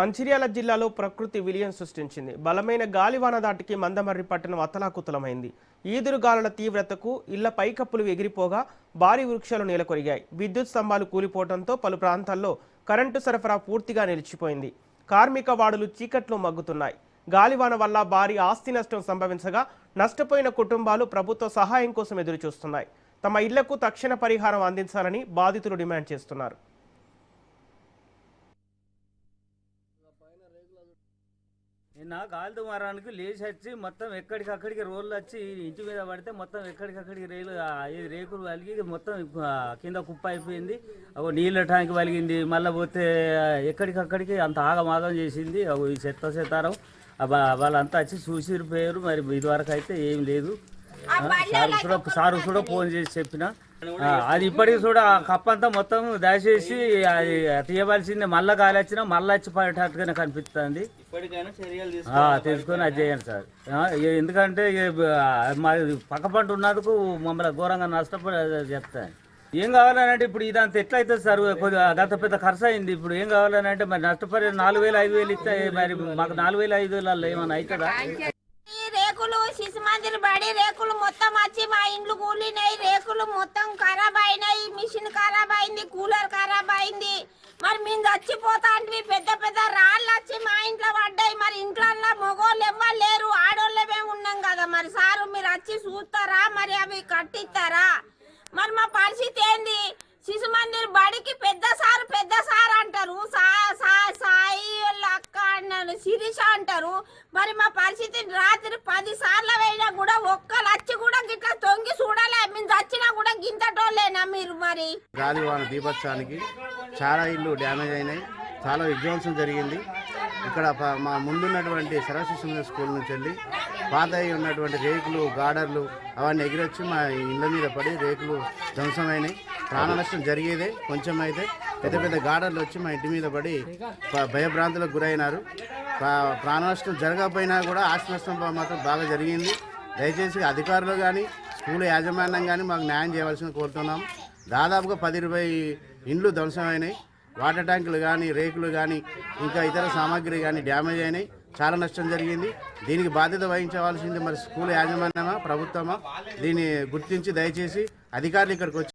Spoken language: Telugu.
మంచిర్యాల జిల్లాలో ప్రకృతి విలయం సృష్టించింది. బలమైన గాలివాన దాటికి మందమర్రి పట్టణం అతలాకుతలమైంది. ఈదురుగాలుల తీవ్రతకు ఇళ్ల పైకప్పులు ఎగిరిపోగా భారీ వృక్షాలు నేలకొరిగాయి. విద్యుత్ స్తంభాలు కూలిపోవడంతో పలు ప్రాంతాల్లో కరెంటు సరఫరా పూర్తిగా నిలిచిపోయింది. కార్మిక వాడులు చీకట్లో మగ్గుతున్నాయి. గాలివాన వల్ల భారీ ఆస్తి నష్టం సంభవించగా నష్టపోయిన కుటుంబాలు ప్రభుత్వ సహాయం కోసం ఎదురుచూస్తున్నాయి. తమ ఇళ్లకు తక్షణ పరిహారం అందించాలని బాధితులు డిమాండ్ చేస్తున్నారు. నిన్న గాలి దుమారానికి లేచి వచ్చి మొత్తం ఎక్కడికక్కడికి రోడ్లు వచ్చి ఇంటి మీద పడితే మొత్తం ఎక్కడికక్కడికి రేకులు వలిగి మొత్తం కింద కుప్ప అయిపోయింది. నీళ్ళ ట్యాంక్ వలిగింది. మళ్ళీ పోతే ఎక్కడికక్కడికి అంత ఆగమాగం చేసింది. ఈ చెత్తారం వాళ్ళంతా వచ్చి చూసిపోయారు. మరి ఇదివరకు అయితే ఏం లేదు. సారు కూడా ఫోన్ చేసి చెప్పిన అది ఇప్పటికి కూడా ఆ కప్పంతా మొత్తం దయచేసి అది తీయవలసిందే. మళ్ళా గాలి వచ్చినా మళ్ళీ వచ్చి పడేటట్టుగానే కనిపిస్తుంది. తెలుసుకొని అది చేయండి సార్. ఎందుకంటే మా పక్క పంట ఉన్నందుకు మమ్మల్ని ఘోరంగా నష్టపడి చెప్తాను. ఏం కావాలనంటే ఇప్పుడు ఇదంతా ఎట్లయితుంది సార్? కొద్దిగా గత పెద్ద ఖర్చు అయింది. ఇప్పుడు ఏం కావాలనంటే మరి నష్టపడి 4,000 5,000 ఇస్తే మరి మాకు 4,000 5,000 ఏమైనా అవుతుందా? రేకులు శిశు మందిర్ బడి రేకులు మొత్తం వచ్చి మా ఇండ్లు కూలినాయి. రేకులు మొత్తం ఖరాబ్ అయినాయి. మిషన్ ఖరాబ్ అయింది, కూలర్ ఖరాబ్ అయింది. మరి మేము చచ్చిపోతా అంటే పెద్ద పెద్ద రాళ్ళు వచ్చి మా ఇంట్లో పడ్డాయి. మరి ఇంట్లో మగోళ్ళు ఎవ్వరు లేరు, ఆడోళ్ళమే ఉన్నాం కదా. మరి సారు మీరు వచ్చి చూస్తారా? మరి అవి కట్టిస్తారా? మరి మా పరిస్థితి ఏంది? శిశు మందిర్ బడికి పెద్ద సార్ అంటారు, సాయి అక్క అన్నారు, శిరీష అంటారు. మరి మా పరిస్థితి రాత్రి 10 సార్లు అయినా కూడా ఒక్కరు వచ్చి కూడా గిట్లా తొంగి చూడాలి. మేము వచ్చినా కూడా గింతటోళ్ళేనా మీరు? మరి గాలివాన బీభత్సానికి చాలా ఇళ్ళు డ్యామేజ్ అయినాయి, చాలా విధ్వంసం జరిగింది. ఇక్కడ మా ముందున్నటువంటి సరస్వతి స్కూల్ నుంచి వెళ్ళి పాత ఉన్నటువంటి రేకులు గార్డర్లు అవన్నీ ఎగిరొచ్చి మా ఇళ్ళ మీద పడి రేకులు ధ్వంసమైనాయి. ప్రాణ నష్టం జరిగేదే. కొంచెం అయితే పెద్ద పెద్ద గార్డర్లు వచ్చి మా ఇంటి మీద పడి భయభ్రాంతులకు గురైనారు. ప్రాణ నష్టం జరగకపోయినా కూడా ఆస్తి నష్టం మాత్రం బాగా జరిగింది. దయచేసి అధికారులు కానీ స్కూల్ యాజమాన్యం కానీ మాకు న్యాయం చేయవలసింది కోరుతున్నాం. దాదాపుగా 10-20 ఇండ్లు ధ్వంసమైనాయి. వాటర్ ట్యాంకులు కానీ రేకులు కానీ ఇంకా ఇతర సామాగ్రి కానీ డ్యామేజ్ అయినాయి. చాలా నష్టం జరిగింది. దీనికి బాధ్యత వహించవలసింది మరి స్కూల్ యాజమాన్యమా ప్రభుత్వమా? దీన్ని గుర్తించి దయచేసి అధికారులు ఇక్కడికి వచ్చి